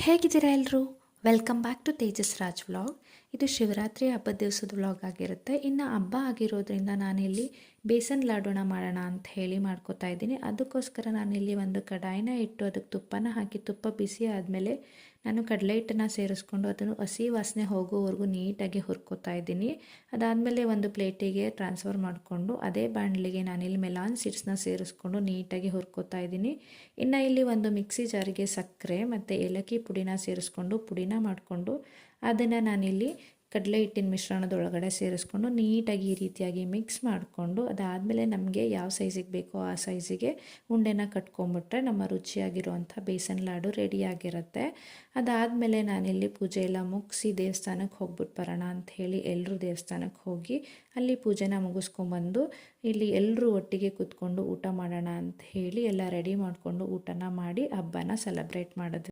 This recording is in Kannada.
ಹೇಗಿದ್ದೀರಾ ಎಲ್ಲರೂ? Welcome back to Tejas Raj vlog. ಇದು ಶಿವರಾತ್ರಿ ಹಬ್ಬದ ದಿವಸದ ವ್ಲಾಗ್ ಆಗಿರುತ್ತೆ. ಇನ್ನು ಹಬ್ಬ ಆಗಿರೋದ್ರಿಂದ ನಾನಿಲ್ಲಿ ಬೇಸನ್ ಲಾಡೂನ ಮಾಡೋಣ ಅಂತ ಹೇಳಿ ಮಾಡ್ಕೋತಾ ಇದ್ದೀನಿ. ಅದಕ್ಕೋಸ್ಕರ ನಾನಿಲ್ಲಿ ಒಂದು ಕಡಾಯಿನ ಇಟ್ಟು ಅದಕ್ಕೆ ತುಪ್ಪನ ಹಾಕಿ ತುಪ್ಪ ಬಿಸಿ ಆದಮೇಲೆ ನಾನು ಕಡಲೆ ಹಿಟ್ಟನ್ನು ಸೇರಿಸ್ಕೊಂಡು ಅದನ್ನು ಹಸಿ ವಾಸನೆ ಹೋಗೋವರೆಗೂ ನೀಟಾಗಿ ಹುರ್ಕೋತಾ ಇದ್ದೀನಿ. ಅದಾದಮೇಲೆ ಒಂದು ಪ್ಲೇಟಿಗೆ ಟ್ರಾನ್ಸ್ಫರ್ ಮಾಡಿಕೊಂಡು ಅದೇ ಬಾಣಲಿಗೆ ನಾನಿಲ್ಲಿ ಮೆಲಾನ್ ಸೀಡ್ಸ್ನ ಸೇರಿಸ್ಕೊಂಡು ನೀಟಾಗಿ ಹುರ್ಕೋತಾ ಇದ್ದೀನಿ. ಇನ್ನು ಇಲ್ಲಿ ಒಂದು ಮಿಕ್ಸಿ ಜಾರಿಗೆ ಸಕ್ಕರೆ ಮತ್ತು ಏಲಕ್ಕಿ ಪುಡಿನ ಸೇರಿಸ್ಕೊಂಡು ಪುಡಿನ ಮಾಡಿಕೊಂಡು ಅದನ್ನು ನಾನಿಲ್ಲಿ ಕಡಲೆ ಹಿಟ್ಟಿನ ಮಿಶ್ರಣದೊಳಗಡೆ ಸೇರಿಸ್ಕೊಂಡು ನೀಟಾಗಿ ಈ ರೀತಿಯಾಗಿ ಮಿಕ್ಸ್ ಮಾಡಿಕೊಂಡು ಅದಾದಮೇಲೆ ನಮಗೆ ಯಾವ ಸೈಜಿಗೆ ಬೇಕೋ ಆ ಸೈಜಿಗೆ ಉಂಡೆನ ಕಟ್ಕೊಂಡ್ಬಿಟ್ರೆ ನಮ್ಮ ರುಚಿಯಾಗಿರುವಂಥ ಬೇಸನ್ ಲಾಡು ರೆಡಿಯಾಗಿರುತ್ತೆ. ಅದಾದಮೇಲೆ ನಾನಿಲ್ಲಿ ಪೂಜೆ ಎಲ್ಲ ಮುಗಿಸಿ ದೇವಸ್ಥಾನಕ್ಕೆ ಹೋಗ್ಬಿಟ್ಟು ಬರೋಣ ಅಂತ ಹೇಳಿ ಎಲ್ಲರೂ ದೇವಸ್ಥಾನಕ್ಕೆ ಹೋಗಿ ಅಲ್ಲಿ ಪೂಜೆನ ಮುಗಿಸ್ಕೊಂಬಂದು ಇಲ್ಲಿ ಎಲ್ಲರೂ ಒಟ್ಟಿಗೆ ಕೂತ್ಕೊಂಡು ಊಟ ಮಾಡೋಣ ಅಂತ ಹೇಳಿ ಎಲ್ಲ ರೆಡಿ ಮಾಡಿಕೊಂಡು ಊಟನ ಮಾಡಿ ಹಬ್ಬನ ಸೆಲೆಬ್ರೇಟ್ ಮಾಡಿದ್ವಿ.